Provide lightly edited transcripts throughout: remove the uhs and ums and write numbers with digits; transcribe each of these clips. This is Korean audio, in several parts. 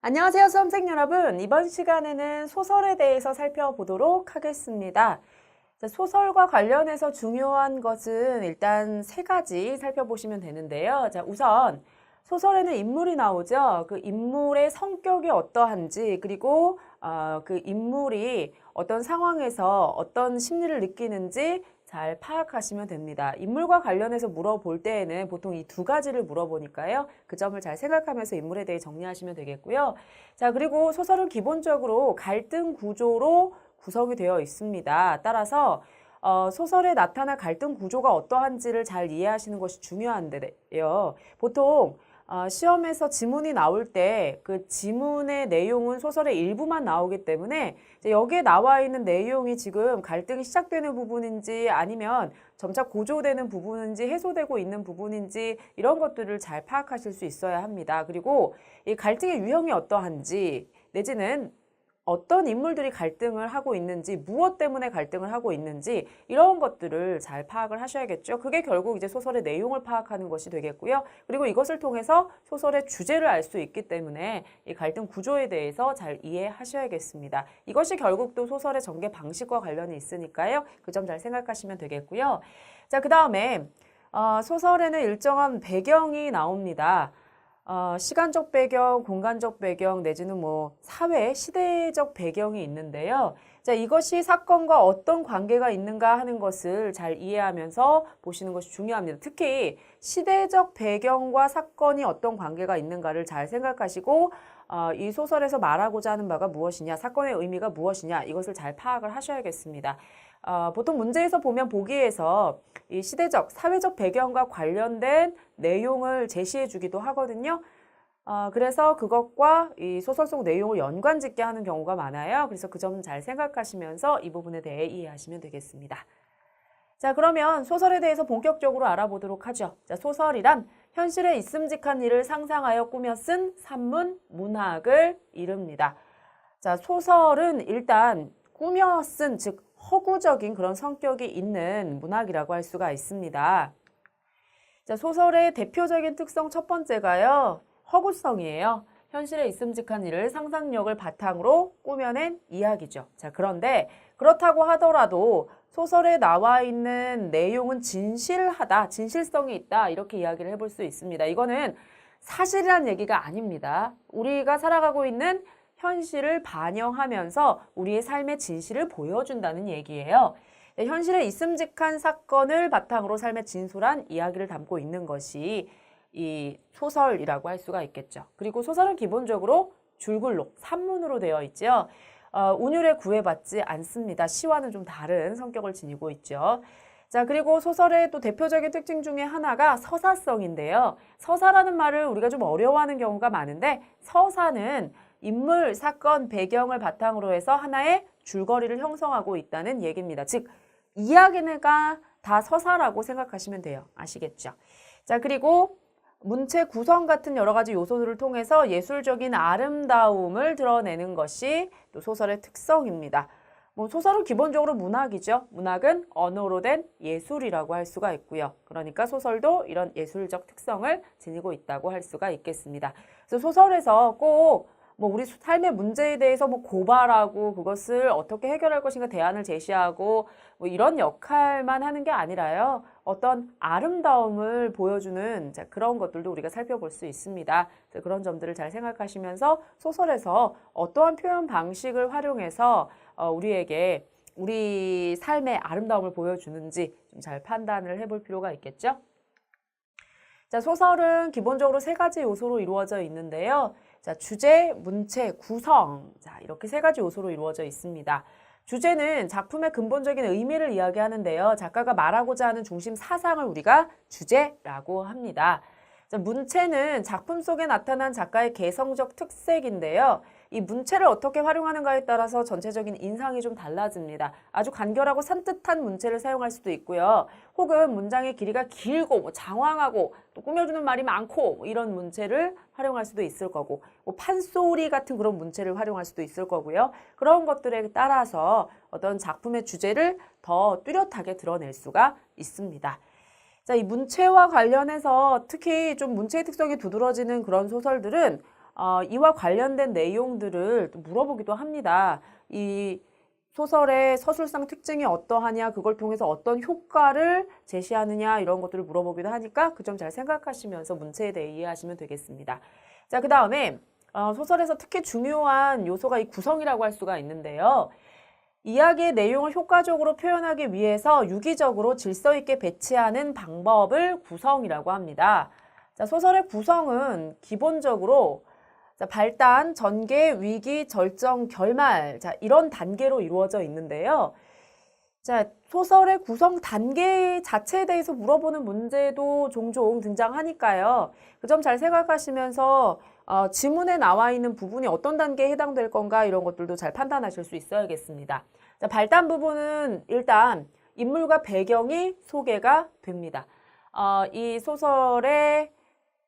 안녕하세요, 수험생 여러분. 이번 시간에는 소설에 대해서 살펴보도록 하겠습니다. 소설과 관련해서 중요한 것은 일단 세 가지 살펴보시면 되는데요. 우선 소설에는 인물이 나오죠. 그 인물의 성격이 어떠한지, 그리고 그 인물이 어떤 상황에서 어떤 심리를 느끼는지 잘 파악하시면 됩니다. 인물과 관련해서 물어볼 때에는 보통 이 두 가지를 물어보니까요. 그 점을 잘 생각하면서 인물에 대해 정리하시면 되겠고요. 그리고 소설은 기본적으로 갈등 구조로 구성이 되어 있습니다. 따라서 소설에 나타날 갈등 구조가 어떠한지를 잘 이해하시는 것이 중요한데요. 보통 시험에서 지문이 나올 때 그 지문의 내용은 소설의 일부만 나오기 때문에 여기에 나와 있는 내용이 지금 갈등이 시작되는 부분인지 아니면 점차 고조되는 부분인지 해소되고 있는 부분인지 이런 것들을 잘 파악하실 수 있어야 합니다. 그리고 이 갈등의 유형이 어떠한지 내지는 어떤 인물들이 갈등을 하고 있는지, 무엇 때문에 갈등을 하고 있는지 이런 것들을 잘 파악을 하셔야겠죠. 그게 결국 이제 소설의 내용을 파악하는 것이 되겠고요. 그리고 이것을 통해서 소설의 주제를 알 수 있기 때문에 이 갈등 구조에 대해서 잘 이해하셔야겠습니다. 이것이 결국 또 소설의 전개 방식과 관련이 있으니까요. 그 점 잘 생각하시면 되겠고요. 그 다음에 소설에는 일정한 배경이 나옵니다. 시간적 배경, 공간적 배경 내지는 사회, 시대적 배경이 있는데요. 이것이 사건과 어떤 관계가 있는가 하는 것을 잘 이해하면서 보시는 것이 중요합니다. 특히 시대적 배경과 사건이 어떤 관계가 있는가를 잘 생각하시고 이 소설에서 말하고자 하는 바가 무엇이냐, 사건의 의미가 무엇이냐 이것을 잘 파악을 하셔야겠습니다. 보통 문제에서 보면 보기에서 이 시대적, 사회적 배경과 관련된 내용을 제시해 주기도 하거든요. 그래서 그것과 이 소설 속 내용을 연관짓게 하는 경우가 많아요. 그래서 그 점 잘 생각하시면서 이 부분에 대해 이해하시면 되겠습니다. 그러면 소설에 대해서 본격적으로 알아보도록 하죠. 소설이란 현실에 있음직한 일을 상상하여 꾸며 쓴 산문, 문학을 이릅니다. 소설은 일단 꾸며 쓴, 즉 허구적인 그런 성격이 있는 문학이라고 할 수가 있습니다. 소설의 대표적인 특성 첫 번째가요. 허구성이에요. 현실에 있음직한 일을 상상력을 바탕으로 꾸며낸 이야기죠. 그런데 그렇다고 하더라도 소설에 나와 있는 내용은 진실하다, 진실성이 있다 이렇게 이야기를 해볼 수 있습니다. 이거는 사실이란 얘기가 아닙니다. 우리가 살아가고 있는 현실을 반영하면서 우리의 삶의 진실을 보여준다는 얘기예요. 현실에 있음직한 사건을 바탕으로 삶의 진솔한 이야기를 담고 있는 것이 이 소설이라고 할 수가 있겠죠. 그리고 소설은 기본적으로 줄글록, 산문으로 되어 있죠. 운율에 구애받지 않습니다. 시와는 좀 다른 성격을 지니고 있죠. 그리고 소설의 또 대표적인 특징 중에 하나가 서사성인데요. 서사라는 말을 우리가 좀 어려워하는 경우가 많은데 서사는 인물, 사건, 배경을 바탕으로 해서 하나의 줄거리를 형성하고 있다는 얘기입니다. 즉, 이야기가 다 서사라고 생각하시면 돼요. 아시겠죠? 그리고 문체 구성 같은 여러 가지 요소들을 통해서 예술적인 아름다움을 드러내는 것이 또 소설의 특성입니다. 소설은 기본적으로 문학이죠. 문학은 언어로 된 예술이라고 할 수가 있고요. 그러니까 소설도 이런 예술적 특성을 지니고 있다고 할 수가 있겠습니다. 그래서 소설에서 꼭 우리 삶의 문제에 대해서 고발하고 그것을 어떻게 해결할 것인가 대안을 제시하고 이런 역할만 하는 게 아니라요. 어떤 아름다움을 보여주는 그런 것들도 우리가 살펴볼 수 있습니다. 그런 점들을 잘 생각하시면서 소설에서 어떠한 표현 방식을 활용해서 우리에게 우리 삶의 아름다움을 보여주는지 좀 잘 판단을 해볼 필요가 있겠죠. 소설은 기본적으로 세 가지 요소로 이루어져 있는데요. 주제, 문체, 구성. 이렇게 세 가지 요소로 이루어져 있습니다. 주제는 작품의 근본적인 의미를 이야기하는데요. 작가가 말하고자 하는 중심 사상을 우리가 주제라고 합니다. 문체는 작품 속에 나타난 작가의 개성적 특색인데요. 이 문체를 어떻게 활용하는가에 따라서 전체적인 인상이 좀 달라집니다. 아주 간결하고 산뜻한 문체를 사용할 수도 있고요. 혹은 문장의 길이가 길고 장황하고 또 꾸며주는 말이 많고 이런 문체를 활용할 수도 있을 거고 판소리 같은 그런 문체를 활용할 수도 있을 거고요. 그런 것들에 따라서 어떤 작품의 주제를 더 뚜렷하게 드러낼 수가 있습니다. 이 문체와 관련해서 특히 좀 문체의 특성이 두드러지는 그런 소설들은 이와 관련된 내용들을 또 물어보기도 합니다. 이 소설의 서술상 특징이 어떠하냐, 그걸 통해서 어떤 효과를 제시하느냐 이런 것들을 물어보기도 하니까 그 점 잘 생각하시면서 문체에 대해 이해하시면 되겠습니다. 자, 그 다음에 소설에서 특히 중요한 요소가 이 구성이라고 할 수가 있는데요. 이야기의 내용을 효과적으로 표현하기 위해서 유기적으로 질서 있게 배치하는 방법을 구성이라고 합니다. 자, 소설의 구성은 기본적으로 발단, 전개, 위기, 절정, 결말, 자, 이런 단계로 이루어져 있는데요. 자, 소설의 구성 단계 자체에 대해서 물어보는 문제도 종종 등장하니까요. 그 점 잘 생각하시면서 지문에 나와 있는 부분이 어떤 단계에 해당될 건가 이런 것들도 잘 판단하실 수 있어야겠습니다. 자, 발단 부분은 일단 인물과 배경이 소개가 됩니다. 이 소설에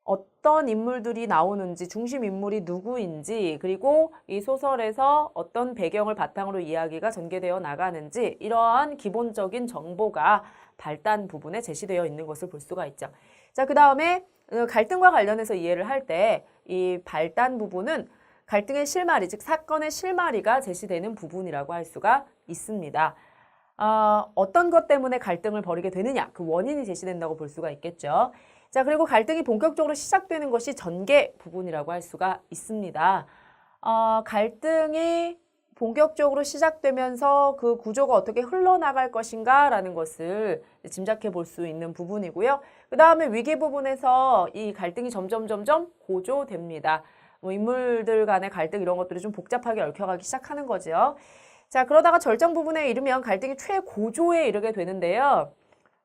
어떤 인물들이 나오는지, 중심 인물이 누구인지, 그리고 이 소설에서 어떤 배경을 바탕으로 이야기가 전개되어 나가는지 이러한 기본적인 정보가 발단 부분에 제시되어 있는 것을 볼 수가 있죠. 자, 그 다음에 갈등과 관련해서 이해를 할 때 이 발단 부분은 갈등의 실마리, 즉 사건의 실마리가 제시되는 부분이라고 할 수가 있습니다. 어떤 것 때문에 갈등을 벌이게 되느냐, 그 원인이 제시된다고 볼 수가 있겠죠. 자, 그리고 갈등이 본격적으로 시작되는 것이 전개 부분이라고 할 수가 있습니다. 갈등이 본격적으로 시작되면서 그 구조가 어떻게 흘러나갈 것인가 라는 것을 짐작해 볼 수 있는 부분이고요. 그 다음에 위기 부분에서 이 갈등이 점점 고조됩니다. 뭐 인물들 간의 갈등 이런 것들이 좀 복잡하게 얽혀가기 시작하는 거죠. 자, 그러다가 절정 부분에 이르면 갈등이 최고조에 이르게 되는데요.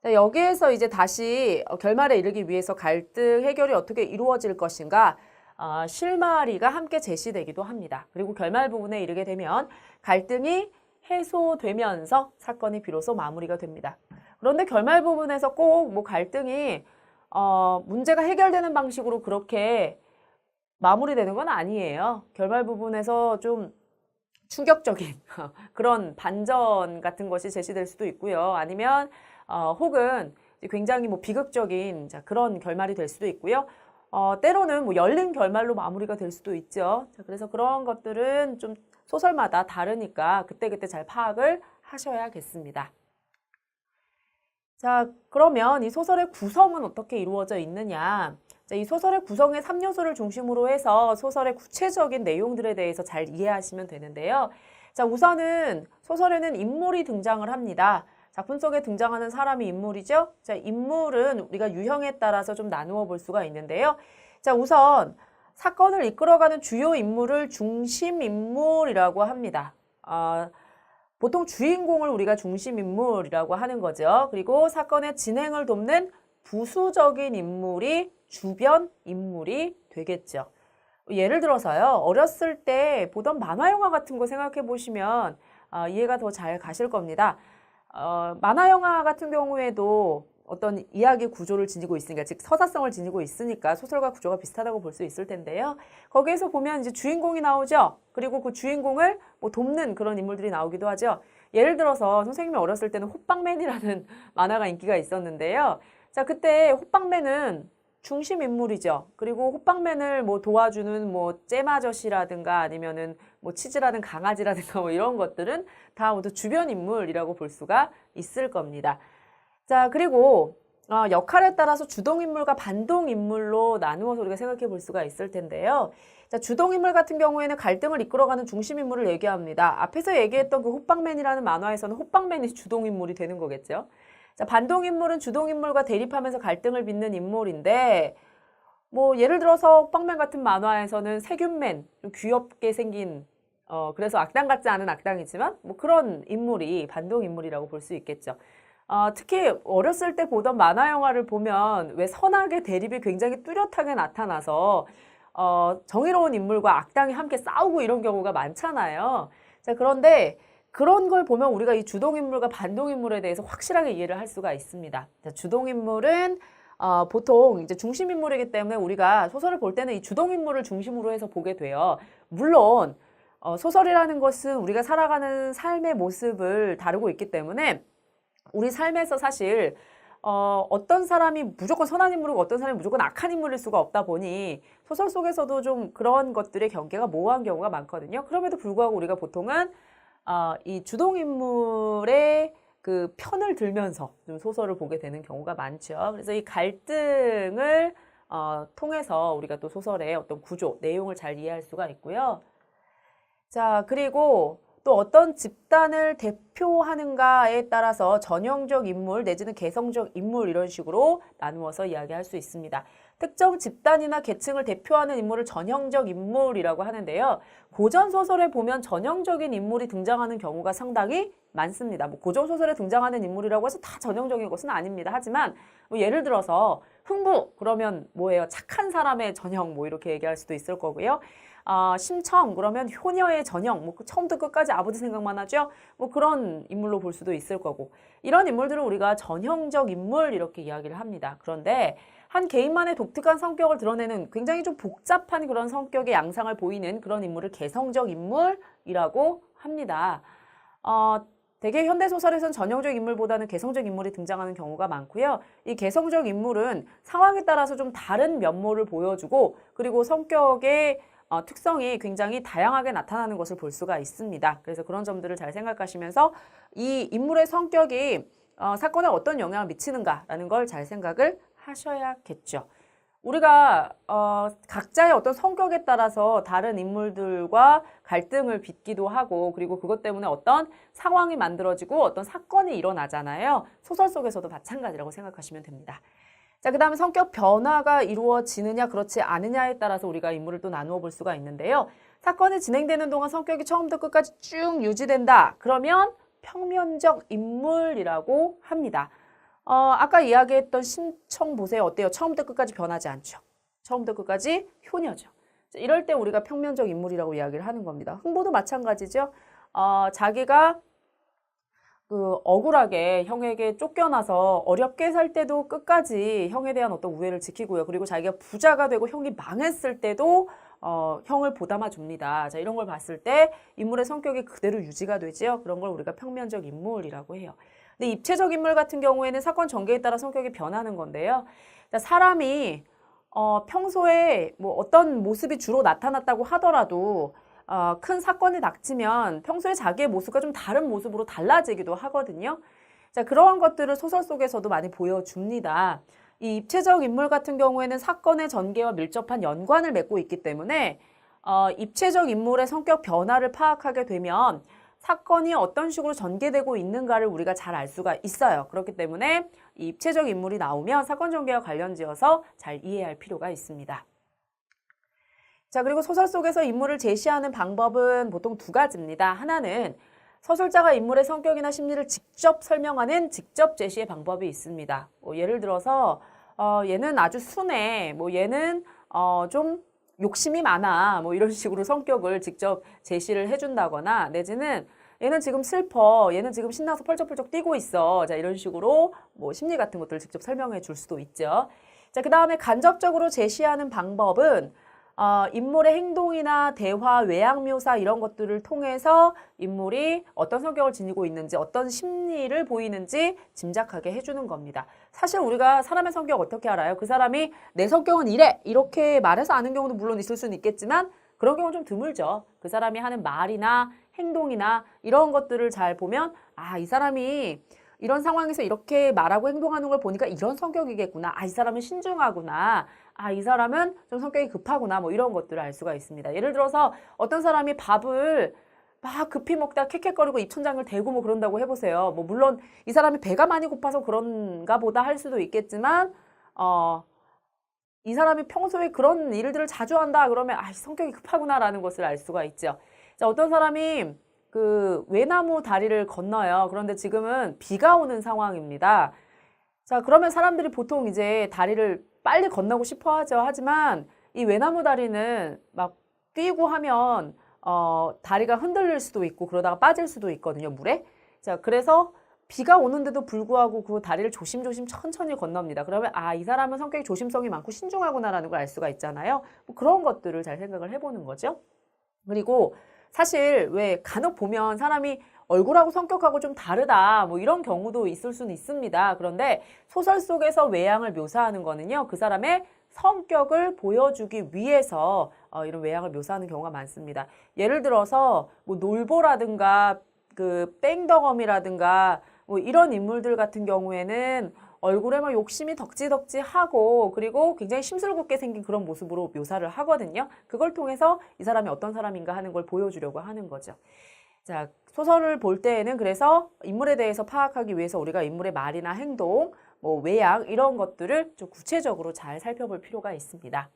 자, 여기에서 이제 다시 결말에 이르기 위해서 갈등 해결이 어떻게 이루어질 것인가 실마리가 함께 제시되기도 합니다. 그리고 결말 부분에 이르게 되면 갈등이 해소되면서 사건이 비로소 마무리가 됩니다. 그런데 결말 부분에서 꼭 뭐 갈등이 문제가 해결되는 방식으로 그렇게 마무리되는 건 아니에요. 결말 부분에서 좀 충격적인 그런 반전 같은 것이 제시될 수도 있고요. 아니면 혹은 굉장히 뭐 비극적인 그런 결말이 될 수도 있고요. 때로는 뭐 열린 결말로 마무리가 될 수도 있죠. 자, 그래서 그런 것들은 좀 소설마다 다르니까 그때그때 잘 파악을 하셔야겠습니다. 자, 그러면 이 소설의 구성은 어떻게 이루어져 있느냐? 자, 이 소설의 구성의 3요소를 중심으로 해서 소설의 구체적인 내용들에 대해서 잘 이해하시면 되는데요. 자, 우선은 소설에는 인물이 등장을 합니다. 작품 속에 등장하는 사람이 인물이죠. 자, 인물은 우리가 유형에 따라서 좀 나누어 볼 수가 있는데요. 자, 우선 사건을 이끌어가는 주요 인물을 중심 인물이라고 합니다. 보통 주인공을 우리가 중심 인물이라고 하는 거죠. 그리고 사건의 진행을 돕는 부수적인 인물이 주변 인물이 되겠죠. 예를 들어서요. 어렸을 때 보던 만화 영화 같은 거 생각해 보시면 이해가 더 잘 가실 겁니다. 만화 영화 같은 경우에도 어떤 이야기 구조를 지니고 있으니까, 즉 서사성을 지니고 있으니까 소설과 구조가 비슷하다고 볼 수 있을 텐데요. 거기에서 보면 이제 주인공이 나오죠. 그리고 그 주인공을 뭐 돕는 그런 인물들이 나오기도 하죠. 예를 들어서 선생님이 어렸을 때는 호빵맨이라는 만화가 인기가 있었는데요. 자, 그때 호빵맨은 중심 인물이죠. 그리고 호빵맨을 뭐 도와주는 뭐 잼아저씨라든가 아니면은 뭐 치즈라든 강아지라든가 뭐 이런 것들은 다 모두 주변 인물이라고 볼 수가 있을 겁니다. 자, 그리고 역할에 따라서 주동 인물과 반동 인물로 나누어서 우리가 생각해 볼 수가 있을 텐데요. 자, 주동 인물 같은 경우에는 갈등을 이끌어가는 중심 인물을 얘기합니다. 앞에서 얘기했던 그 호빵맨이라는 만화에서는 호빵맨이 주동 인물이 되는 거겠죠. 자, 반동 인물은 주동 인물과 대립하면서 갈등을 빚는 인물인데, 뭐 예를 들어서 호빵맨 같은 만화에서는 세균맨, 좀 귀엽게 생긴 그래서 악당 같지 않은 악당이지만 뭐 그런 인물이 반동 인물이라고 볼 수 있겠죠. 특히 어렸을 때 보던 만화 영화를 보면 왜 선악의 대립이 굉장히 뚜렷하게 나타나서 정의로운 인물과 악당이 함께 싸우고 이런 경우가 많잖아요. 자, 그런데 그런 걸 보면 우리가 이 주동인물과 반동인물에 대해서 확실하게 이해를 할 수가 있습니다. 자, 주동인물은 보통 이제 중심인물이기 때문에 우리가 소설을 볼 때는 이 주동인물을 중심으로 해서 보게 돼요. 물론 소설이라는 것은 우리가 살아가는 삶의 모습을 다루고 있기 때문에 우리 삶에서 사실 어떤 사람이 무조건 선한 인물이고 어떤 사람이 무조건 악한 인물일 수가 없다 보니 소설 속에서도 좀 그런 것들의 경계가 모호한 경우가 많거든요. 그럼에도 불구하고 우리가 보통은 이 주동인물의 그 편을 들면서 좀 소설을 보게 되는 경우가 많죠. 그래서 이 갈등을 통해서 우리가 또 소설의 어떤 구조, 내용을 잘 이해할 수가 있고요. 자, 그리고 또 어떤 집단을 대표하는가에 따라서 전형적 인물 내지는 개성적 인물 이런 식으로 나누어서 이야기할 수 있습니다. 특정 집단이나 계층을 대표하는 인물을 전형적 인물이라고 하는데요. 고전 소설에 보면 전형적인 인물이 등장하는 경우가 상당히 많습니다. 뭐 고전 소설에 등장하는 인물이라고 해서 다 전형적인 것은 아닙니다. 하지만 뭐 예를 들어서 흥부 그러면 뭐예요? 착한 사람의 전형 뭐 이렇게 얘기할 수도 있을 거고요. 심청 그러면 효녀의 전형 뭐 처음부터 끝까지 아버지 생각만 하죠. 뭐 그런 인물로 볼 수도 있을 거고 이런 인물들을 우리가 전형적 인물 이렇게 이야기를 합니다. 그런데 한 개인만의 독특한 성격을 드러내는 굉장히 좀 복잡한 그런 성격의 양상을 보이는 그런 인물을 개성적 인물이라고 합니다. 대개 현대소설에서는 전형적 인물보다는 개성적 인물이 등장하는 경우가 많고요. 이 개성적 인물은 상황에 따라서 좀 다른 면모를 보여주고 그리고 성격의 특성이 굉장히 다양하게 나타나는 것을 볼 수가 있습니다. 그래서 그런 점들을 잘 생각하시면서 이 인물의 성격이 사건에 어떤 영향을 미치는가라는 걸 잘 생각을 하셔야겠죠. 우리가 각자의 어떤 성격에 따라서 다른 인물들과 갈등을 빚기도 하고 그리고 그것 때문에 어떤 상황이 만들어지고 어떤 사건이 일어나잖아요. 소설 속에서도 마찬가지라고 생각하시면 됩니다. 자, 그 다음에 성격 변화가 이루어지느냐 그렇지 않느냐에 따라서 우리가 인물을 또 나누어 볼 수가 있는데요. 사건이 진행되는 동안 성격이 처음부터 끝까지 쭉 유지된다. 그러면 평면적 인물이라고 합니다. 아까 이야기했던 심청 보세요. 어때요? 처음부터 끝까지 변하지 않죠. 처음부터 끝까지 효녀죠. 이럴 때 우리가 평면적 인물이라고 이야기를 하는 겁니다. 흥부도 마찬가지죠. 자기가 억울하게 형에게 쫓겨나서 어렵게 살 때도 끝까지 형에 대한 어떤 우애를 지키고요. 그리고 자기가 부자가 되고 형이 망했을 때도 형을 보담아 줍니다. 자, 이런 걸 봤을 때 인물의 성격이 그대로 유지가 되죠. 그런 걸 우리가 평면적 인물이라고 해요. 근데 입체적 인물 같은 경우에는 사건 전개에 따라 성격이 변하는 건데요. 사람이 평소에 뭐 어떤 모습이 주로 나타났다고 하더라도 큰 사건이 닥치면 평소에 자기의 모습과 좀 다른 모습으로 달라지기도 하거든요. 자, 그러한 것들을 소설 속에서도 많이 보여줍니다. 이 입체적 인물 같은 경우에는 사건의 전개와 밀접한 연관을 맺고 있기 때문에 입체적 인물의 성격 변화를 파악하게 되면 사건이 어떤 식으로 전개되고 있는가를 우리가 잘 알 수가 있어요. 그렇기 때문에 이 입체적 인물이 나오면 사건 전개와 관련지어서 잘 이해할 필요가 있습니다. 자, 그리고 소설 속에서 인물을 제시하는 방법은 보통 두 가지입니다. 하나는 서술자가 인물의 성격이나 심리를 직접 설명하는 직접 제시의 방법이 있습니다. 예를 들어서 얘는 아주 순해, 뭐 얘는 좀 욕심이 많아, 뭐 이런 식으로 성격을 직접 제시를 해준다거나 내지는 얘는 지금 슬퍼, 얘는 지금 신나서 펄쩍펄쩍 뛰고 있어. 자, 이런 식으로 뭐 심리 같은 것들을 직접 설명해 줄 수도 있죠. 자, 그 다음에 간접적으로 제시하는 방법은 인물의 행동이나 대화, 외양 묘사 이런 것들을 통해서 인물이 어떤 성격을 지니고 있는지 어떤 심리를 보이는지 짐작하게 해주는 겁니다. 사실 우리가 사람의 성격 어떻게 알아요? 그 사람이 내 성격은 이래 이렇게 말해서 아는 경우도 물론 있을 수는 있겠지만 그런 경우는 좀 드물죠. 그 사람이 하는 말이나 행동이나 이런 것들을 잘 보면 이 사람이 이런 상황에서 이렇게 말하고 행동하는 걸 보니까 이런 성격이겠구나. 이 사람은 신중하구나. 이 사람은 좀 성격이 급하구나. 뭐 이런 것들을 알 수가 있습니다. 예를 들어서 어떤 사람이 밥을 막 급히 먹다 캑캑거리고 입천장을 대고 뭐 그런다고 해보세요. 뭐 물론 이 사람이 배가 많이 고파서 그런가 보다 할 수도 있겠지만 이 사람이 평소에 그런 일들을 자주 한다 그러면 성격이 급하구나라는 것을 알 수가 있죠. 자, 어떤 사람이 그 외나무 다리를 건너요. 그런데 지금은 비가 오는 상황입니다. 자, 그러면 사람들이 보통 이제 다리를 빨리 건너고 싶어 하죠. 하지만 이 외나무 다리는 막 뛰고 하면 다리가 흔들릴 수도 있고 그러다가 빠질 수도 있거든요, 물에. 자, 그래서 비가 오는데도 불구하고 그 다리를 조심조심 천천히 건넙니다. 그러면 이 사람은 성격이 조심성이 많고 신중하구나라는 걸 알 수가 있잖아요. 뭐 그런 것들을 잘 생각을 해보는 거죠. 그리고 사실 왜 간혹 보면 사람이 얼굴하고 성격하고 좀 다르다. 뭐 이런 경우도 있을 수는 있습니다. 그런데 소설 속에서 외양을 묘사하는 거는요. 그 사람의 성격을 보여주기 위해서 이런 외양을 묘사하는 경우가 많습니다. 예를 들어서 뭐 놀보라든가 그 뺑덕엄이라든가 뭐 이런 인물들 같은 경우에는 얼굴에 막 욕심이 덕지덕지하고 그리고 굉장히 심술궂게 생긴 그런 모습으로 묘사를 하거든요. 그걸 통해서 이 사람이 어떤 사람인가 하는 걸 보여주려고 하는 거죠. 자, 소설을 볼 때에는 그래서 인물에 대해서 파악하기 위해서 우리가 인물의 말이나 행동, 뭐 외양 이런 것들을 좀 구체적으로 잘 살펴볼 필요가 있습니다.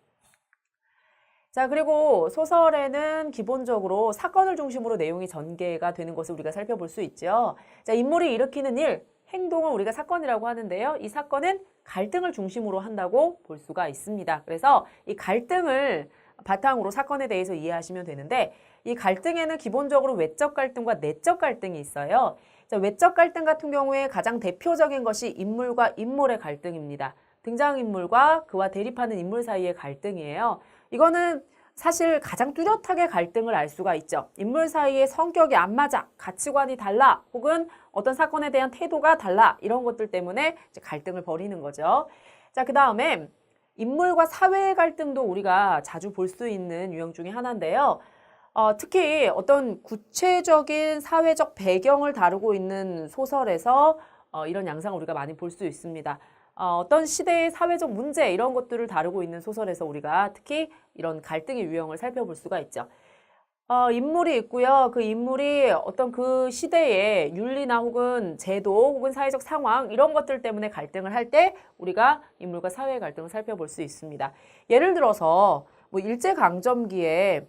자, 그리고 소설에는 기본적으로 사건을 중심으로 내용이 전개가 되는 것을 우리가 살펴볼 수 있죠. 자, 인물이 일으키는 일, 행동을 우리가 사건이라고 하는데요. 이 사건은 갈등을 중심으로 한다고 볼 수가 있습니다. 그래서 이 갈등을 바탕으로 사건에 대해서 이해하시면 되는데 이 갈등에는 기본적으로 외적 갈등과 내적 갈등이 있어요. 자, 외적 갈등 같은 경우에 가장 대표적인 것이 인물과 인물의 갈등입니다. 등장인물과 그와 대립하는 인물 사이의 갈등이에요. 이거는 사실 가장 뚜렷하게 갈등을 알 수가 있죠. 인물 사이의 성격이 안 맞아, 가치관이 달라, 혹은 어떤 사건에 대한 태도가 달라 이런 것들 때문에 이제 갈등을 벌이는 거죠. 자, 그 다음에 인물과 사회의 갈등도 우리가 자주 볼 수 있는 유형 중에 하나인데요. 특히 어떤 구체적인 사회적 배경을 다루고 있는 소설에서 이런 양상을 우리가 많이 볼 수 있습니다. 어떤 시대의 사회적 문제 이런 것들을 다루고 있는 소설에서 우리가 특히 이런 갈등의 유형을 살펴볼 수가 있죠. 인물이 있고요. 그 인물이 어떤 그 시대의 윤리나 혹은 제도 혹은 사회적 상황 이런 것들 때문에 갈등을 할 때 우리가 인물과 사회의 갈등을 살펴볼 수 있습니다. 예를 들어서 뭐 일제강점기에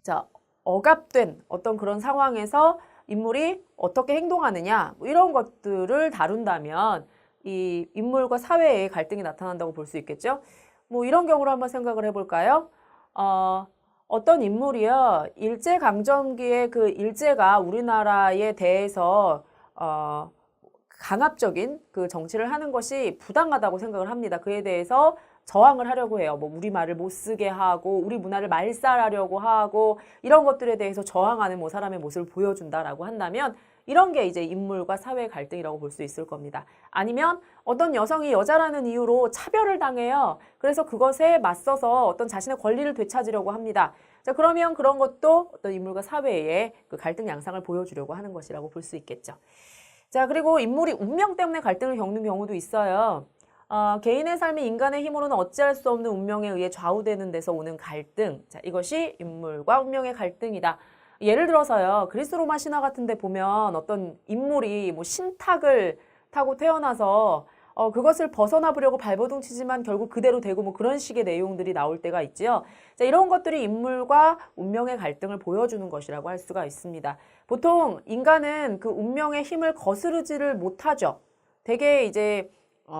자, 억압된 어떤 그런 상황에서 인물이 어떻게 행동하느냐 뭐 이런 것들을 다룬다면 이 인물과 사회의 갈등이 나타난다고 볼 수 있겠죠. 뭐 이런 경우로 한번 생각을 해볼까요? 어떤 인물이요. 일제강점기에 그 일제가 우리나라에 대해서 강압적인 그 정치를 하는 것이 부당하다고 생각을 합니다. 그에 대해서 저항을 하려고 해요. 뭐 우리말을 못 쓰게 하고 우리 문화를 말살하려고 하고 이런 것들에 대해서 저항하는 뭐 사람의 모습을 보여준다라고 한다면 이런 게 이제 인물과 사회의 갈등이라고 볼 수 있을 겁니다. 아니면 어떤 여성이 여자라는 이유로 차별을 당해요. 그래서 그것에 맞서서 어떤 자신의 권리를 되찾으려고 합니다. 자, 그러면 그런 것도 어떤 인물과 사회의 그 갈등 양상을 보여주려고 하는 것이라고 볼 수 있겠죠. 자, 그리고 인물이 운명 때문에 갈등을 겪는 경우도 있어요. 개인의 삶이 인간의 힘으로는 어찌할 수 없는 운명에 의해 좌우되는 데서 오는 갈등. 자, 이것이 인물과 운명의 갈등이다. 예를 들어서요. 그리스 로마 신화 같은 데 보면 어떤 인물이 뭐 신탁을 타고 태어나서 그것을 벗어나 보려고 발버둥 치지만 결국 그대로 되고 뭐 그런 식의 내용들이 나올 때가 있지요. 자, 이런 것들이 인물과 운명의 갈등을 보여주는 것이라고 할 수가 있습니다. 보통 인간은 그 운명의 힘을 거스르지를 못하죠. 되게 이제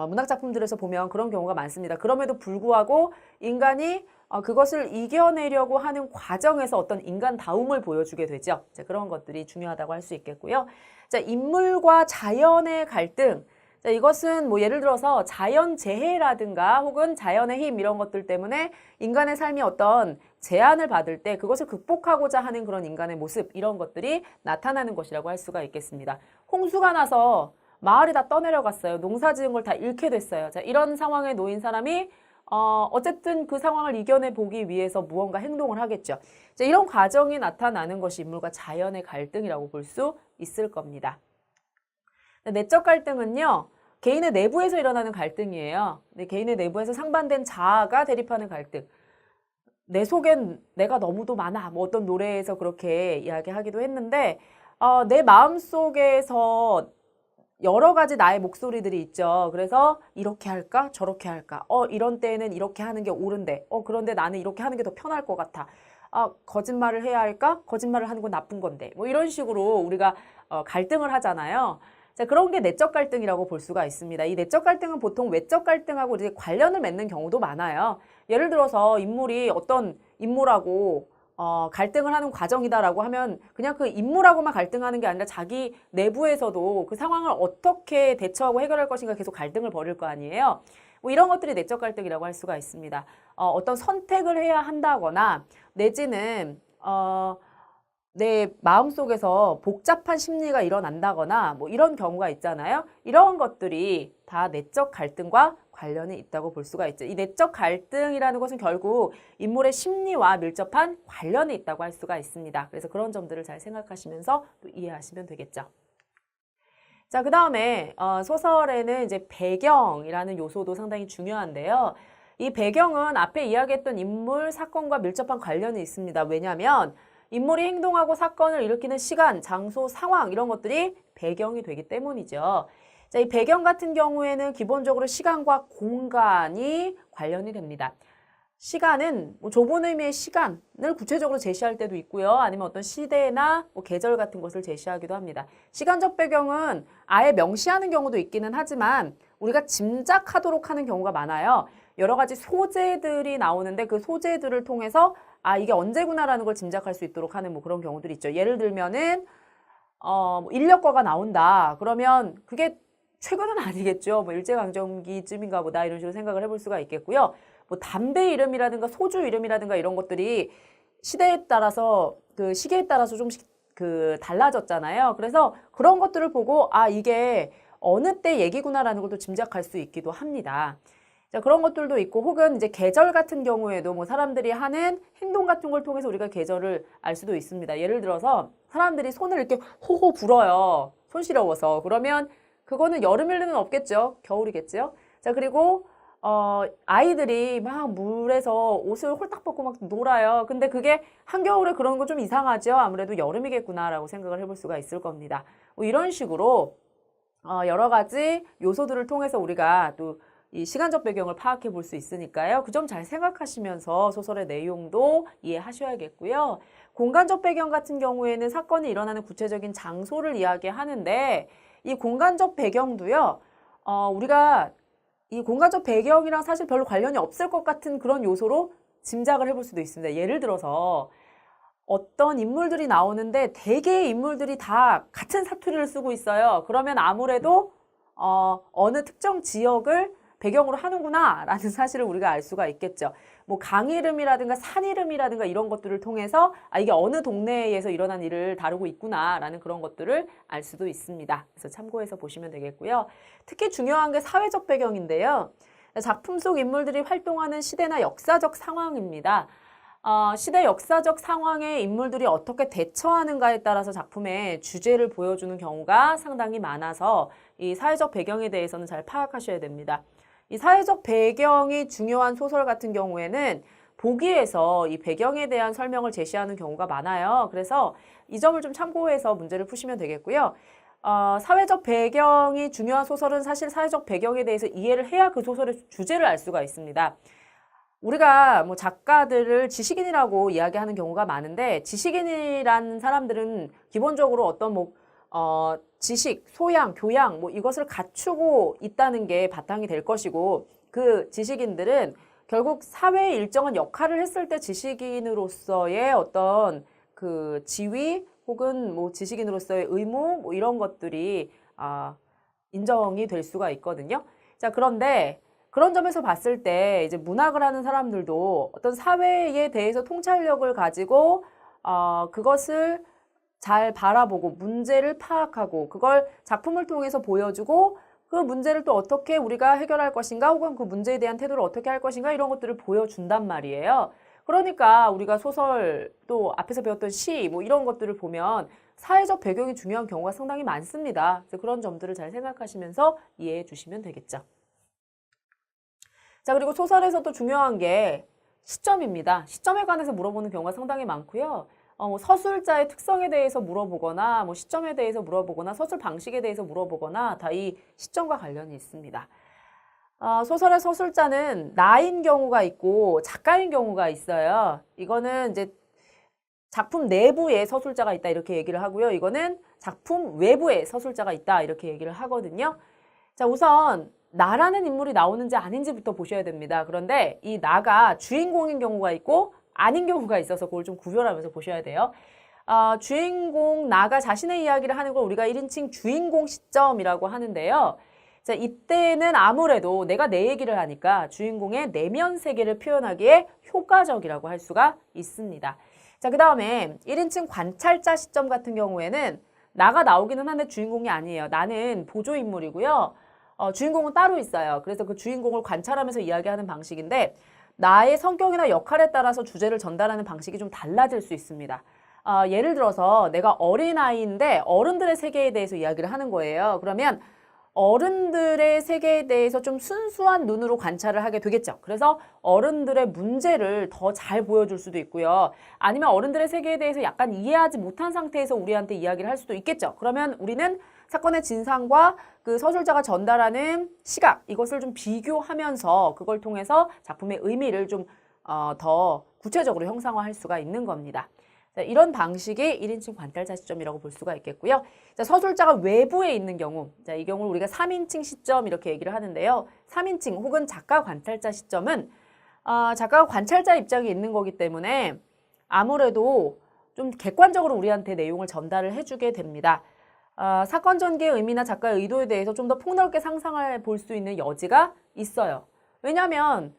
문학 작품들에서 보면 그런 경우가 많습니다. 그럼에도 불구하고 인간이 그것을 이겨내려고 하는 과정에서 어떤 인간다움을 보여주게 되죠. 자, 그런 것들이 중요하다고 할 수 있겠고요. 자, 인물과 자연의 갈등. 자, 이것은 뭐 예를 들어서 자연재해라든가 혹은 자연의 힘 이런 것들 때문에 인간의 삶이 어떤 제한을 받을 때 그것을 극복하고자 하는 그런 인간의 모습 이런 것들이 나타나는 것이라고 할 수가 있겠습니다. 홍수가 나서 마을이 다 떠내려갔어요. 농사 지은 걸 다 잃게 됐어요. 자, 이런 상황에 놓인 사람이 어쨌든 그 상황을 이겨내 보기 위해서 무언가 행동을 하겠죠. 자, 이런 과정이 나타나는 것이 인물과 자연의 갈등이라고 볼 수 있을 겁니다. 내적 갈등은요. 개인의 내부에서 일어나는 갈등이에요. 개인의 내부에서 상반된 자아가 대립하는 갈등. 내 속엔 내가 너무도 많아. 뭐 어떤 노래에서 그렇게 이야기하기도 했는데 내 마음속에서 여러 가지 나의 목소리들이 있죠. 그래서 이렇게 할까? 저렇게 할까? 이런 때에는 이렇게 하는 게 옳은데. 그런데 나는 이렇게 하는 게 더 편할 것 같아. 거짓말을 해야 할까? 거짓말을 하는 건 나쁜 건데. 뭐 이런 식으로 우리가 갈등을 하잖아요. 자, 그런 게 내적 갈등이라고 볼 수가 있습니다. 이 내적 갈등은 보통 외적 갈등하고 이제 관련을 맺는 경우도 많아요. 예를 들어서 인물이 어떤 인물하고 갈등을 하는 과정이다라고 하면 그냥 그 인물하고만 갈등하는 게 아니라 자기 내부에서도 그 상황을 어떻게 대처하고 해결할 것인가 계속 갈등을 벌일 거 아니에요. 뭐 이런 것들이 내적 갈등이라고 할 수가 있습니다. 어떤 선택을 해야 한다거나 내지는 내 마음속에서 복잡한 심리가 일어난다거나 뭐 이런 경우가 있잖아요. 이런 것들이 다 내적 갈등과 관련이 있다고 볼 수가 있죠. 이 내적 갈등이라는 것은 결국 인물의 심리와 밀접한 관련이 있다고 할 수가 있습니다. 그래서 그런 점들을 잘 생각하시면서 또 이해하시면 되겠죠. 자, 그 다음에 소설에는 이제 배경이라는 요소도 상당히 중요한데요. 이 배경은 앞에 이야기했던 인물, 사건과 밀접한 관련이 있습니다. 왜냐하면 인물이 행동하고 사건을 일으키는 시간, 장소, 상황 이런 것들이 배경이 되기 때문이죠. 자, 이 배경 같은 경우에는 기본적으로 시간과 공간이 관련이 됩니다. 시간은 뭐 좁은 의미의 시간을 구체적으로 제시할 때도 있고요. 아니면 어떤 시대나 뭐 계절 같은 것을 제시하기도 합니다. 시간적 배경은 아예 명시하는 경우도 있기는 하지만 우리가 짐작하도록 하는 경우가 많아요. 여러 가지 소재들이 나오는데 그 소재들을 통해서 아, 이게 언제구나라는 걸 짐작할 수 있도록 하는 뭐 그런 경우들이 있죠. 예를 들면은 뭐 인력거가 나온다. 그러면 그게 최근은 아니겠죠. 뭐 일제강점기쯤인가 보다 이런 식으로 생각을 해볼 수가 있겠고요. 뭐 담배 이름이라든가 소주 이름이라든가 이런 것들이 시대에 따라서 그 시기에 따라서 좀씩 그 달라졌잖아요. 그래서 그런 것들을 보고 아, 이게 어느 때 얘기구나라는 걸 또 짐작할 수 있기도 합니다. 자, 그런 것들도 있고 혹은 이제 계절 같은 경우에도 뭐 사람들이 하는 행동 같은 걸 통해서 우리가 계절을 알 수도 있습니다. 예를 들어서 사람들이 손을 이렇게 호호 불어요. 손시려워서. 그러면 그거는 여름일 리는 없겠죠. 겨울이겠죠. 자, 그리고 아이들이 막 물에서 옷을 홀딱 벗고 막 놀아요. 근데 그게 한겨울에 그런 거 좀 이상하죠. 아무래도 여름이겠구나라고 생각을 해볼 수가 있을 겁니다. 뭐 이런 식으로 여러 가지 요소들을 통해서 우리가 또 이 시간적 배경을 파악해 볼 수 있으니까요. 그 점 잘 생각하시면서 소설의 내용도 이해하셔야겠고요. 공간적 배경 같은 경우에는 사건이 일어나는 구체적인 장소를 이야기하는데 이 공간적 배경도요. 우리가 이 공간적 배경이랑 사실 별로 관련이 없을 것 같은 그런 요소로 짐작을 해볼 수도 있습니다. 예를 들어서 어떤 인물들이 나오는데 대개의 인물들이 다 같은 사투리를 쓰고 있어요. 그러면 아무래도 어느 특정 지역을 배경으로 하는구나 라는 사실을 우리가 알 수가 있겠죠. 뭐 강 이름이라든가 산 이름이라든가 이런 것들을 통해서 아, 이게 어느 동네에서 일어난 일을 다루고 있구나 라는 그런 것들을 알 수도 있습니다. 그래서 참고해서 보시면 되겠고요. 특히 중요한 게 사회적 배경인데요. 작품 속 인물들이 활동하는 시대나 역사적 상황입니다. 시대 역사적 상황에 인물들이 어떻게 대처하는가에 따라서 작품의 주제를 보여주는 경우가 상당히 많아서 이 사회적 배경에 대해서는 잘 파악하셔야 됩니다. 이 사회적 배경이 중요한 소설 같은 경우에는 보기에서 이 배경에 대한 설명을 제시하는 경우가 많아요. 그래서 이 점을 좀 참고해서 문제를 푸시면 되겠고요. 사회적 배경이 중요한 소설은 사실 사회적 배경에 대해서 이해를 해야 그 소설의 주제를 알 수가 있습니다. 우리가 뭐 작가들을 지식인이라고 이야기하는 경우가 많은데 지식인이라는 사람들은 기본적으로 어떤 뭐 지식, 소양, 교양 뭐 이것을 갖추고 있다는 게 바탕이 될 것이고 그 지식인들은 결국 사회에 일정한 역할을 했을 때 지식인으로서의 어떤 그 지위 혹은 뭐 지식인으로서의 의무 뭐 이런 것들이 인정이 될 수가 있거든요. 자, 그런데 그런 점에서 봤을 때 이제 문학을 하는 사람들도 어떤 사회에 대해서 통찰력을 가지고 그것을 잘 바라보고 문제를 파악하고 그걸 작품을 통해서 보여주고 그 문제를 또 어떻게 우리가 해결할 것인가 혹은 그 문제에 대한 태도를 어떻게 할 것인가 이런 것들을 보여준단 말이에요. 그러니까 우리가 소설 또 앞에서 배웠던 시 뭐 이런 것들을 보면 사회적 배경이 중요한 경우가 상당히 많습니다. 그래서 그런 점들을 잘 생각하시면서 이해해 주시면 되겠죠. 자, 그리고 소설에서 또 중요한 게 시점입니다. 시점에 관해서 물어보는 경우가 상당히 많고요. 뭐 서술자의 특성에 대해서 물어보거나 뭐 시점에 대해서 물어보거나 서술 방식에 대해서 물어보거나 다 이 시점과 관련이 있습니다. 소설의 서술자는 나인 경우가 있고 작가인 경우가 있어요. 이거는 이제 작품 내부에 서술자가 있다 이렇게 얘기를 하고요. 이거는 작품 외부에 서술자가 있다 이렇게 얘기를 하거든요. 자, 우선 나라는 인물이 나오는지 아닌지부터 보셔야 됩니다. 그런데 이 나가 주인공인 경우가 있고 아닌 경우가 있어서 그걸 좀 구별하면서 보셔야 돼요. 주인공 나가 자신의 이야기를 하는 걸 우리가 1인칭 주인공 시점이라고 하는데요. 자, 이때는 아무래도 내가 내 얘기를 하니까 주인공의 내면 세계를 표현하기에 효과적이라고 할 수가 있습니다. 자, 그 다음에 1인칭 관찰자 시점 같은 경우에는 나가 나오기는 한데 주인공이 아니에요. 나는 보조인물이고요. 주인공은 따로 있어요. 그래서 그 주인공을 관찰하면서 이야기하는 방식인데 나의 성격이나 역할에 따라서 주제를 전달하는 방식이 좀 달라질 수 있습니다. 예를 들어서 내가 어린아이인데 어른들의 세계에 대해서 이야기를 하는 거예요. 그러면 어른들의 세계에 대해서 좀 순수한 눈으로 관찰을 하게 되겠죠. 그래서 어른들의 문제를 더 잘 보여줄 수도 있고요. 아니면 어른들의 세계에 대해서 약간 이해하지 못한 상태에서 우리한테 이야기를 할 수도 있겠죠. 그러면 우리는 사건의 진상과 그 서술자가 전달하는 시각, 이것을 좀 비교하면서 그걸 통해서 작품의 의미를 좀 더 구체적으로 형상화할 수가 있는 겁니다. 자, 이런 방식이 1인칭 관찰자 시점이라고 볼 수가 있겠고요. 자, 서술자가 외부에 있는 경우, 자, 이 경우를 우리가 3인칭 시점 이렇게 얘기를 하는데요. 3인칭 혹은 작가 관찰자 시점은 작가가 관찰자 입장에 있는 거기 때문에 아무래도 좀 객관적으로 우리한테 내용을 전달을 해주게 됩니다. 사건 전개의 의미나 작가의 의도에 대해서 좀 더 폭넓게 상상해 볼 수 있는 여지가 있어요. 왜냐하면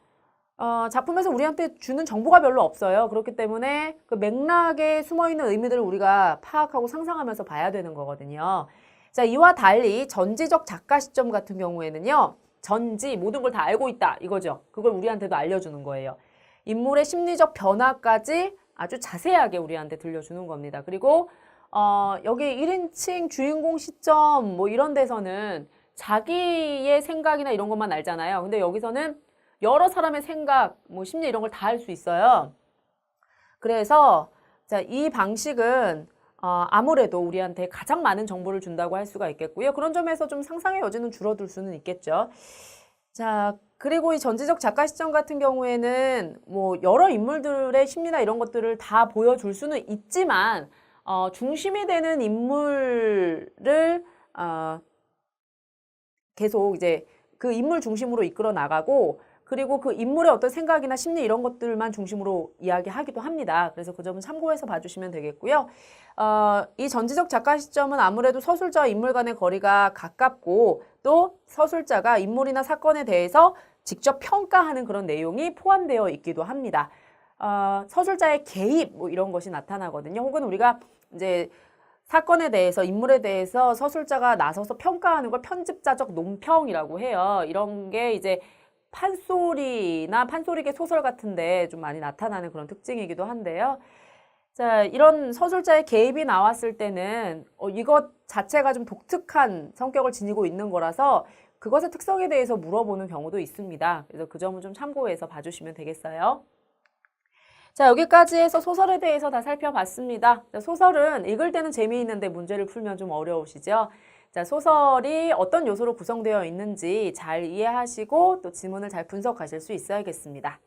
작품에서 우리한테 주는 정보가 별로 없어요. 그렇기 때문에 그 맥락에 숨어있는 의미들을 우리가 파악하고 상상하면서 봐야 되는 거거든요. 자, 이와 달리 전지적 작가 시점 같은 경우에는요. 전지, 모든 걸 다 알고 있다 이거죠. 그걸 우리한테도 알려주는 거예요. 인물의 심리적 변화까지 아주 자세하게 우리한테 들려주는 겁니다. 그리고 여기 1인칭 주인공 시점 뭐 이런 데서는 자기의 생각이나 이런 것만 알잖아요. 근데 여기서는 여러 사람의 생각, 뭐 심리 이런 걸 다 알 수 있어요. 그래서 자, 이 방식은 아무래도 우리한테 가장 많은 정보를 준다고 할 수가 있겠고요. 그런 점에서 좀 상상의 여지는 줄어들 수는 있겠죠. 자, 그리고 이 전지적 작가 시점 같은 경우에는 뭐 여러 인물들의 심리나 이런 것들을 다 보여줄 수는 있지만 중심이 되는 인물을 계속 이제 그 인물 중심으로 이끌어 나가고 그리고 그 인물의 어떤 생각이나 심리 이런 것들만 중심으로 이야기하기도 합니다. 그래서 그 점은 참고해서 봐주시면 되겠고요. 이 전지적 작가 시점은 아무래도 서술자와 인물 간의 거리가 가깝고 또 서술자가 인물이나 사건에 대해서 직접 평가하는 그런 내용이 포함되어 있기도 합니다. 서술자의 개입 뭐 이런 것이 나타나거든요. 혹은 우리가 이제 사건에 대해서 인물에 대해서 서술자가 나서서 평가하는 걸 편집자적 논평이라고 해요. 이런 게 이제 판소리나 판소리계 소설 같은데 좀 많이 나타나는 그런 특징이기도 한데요. 자, 이런 서술자의 개입이 나왔을 때는 이것 자체가 좀 독특한 성격을 지니고 있는 거라서 그것의 특성에 대해서 물어보는 경우도 있습니다. 그래서 그 점은 좀 참고해서 봐주시면 되겠어요. 자, 여기까지 해서 소설에 대해서 다 살펴봤습니다. 자, 소설은 읽을 때는 재미있는데 문제를 풀면 좀 어려우시죠? 자, 소설이 어떤 요소로 구성되어 있는지 잘 이해하시고 또 지문을 잘 분석하실 수 있어야겠습니다.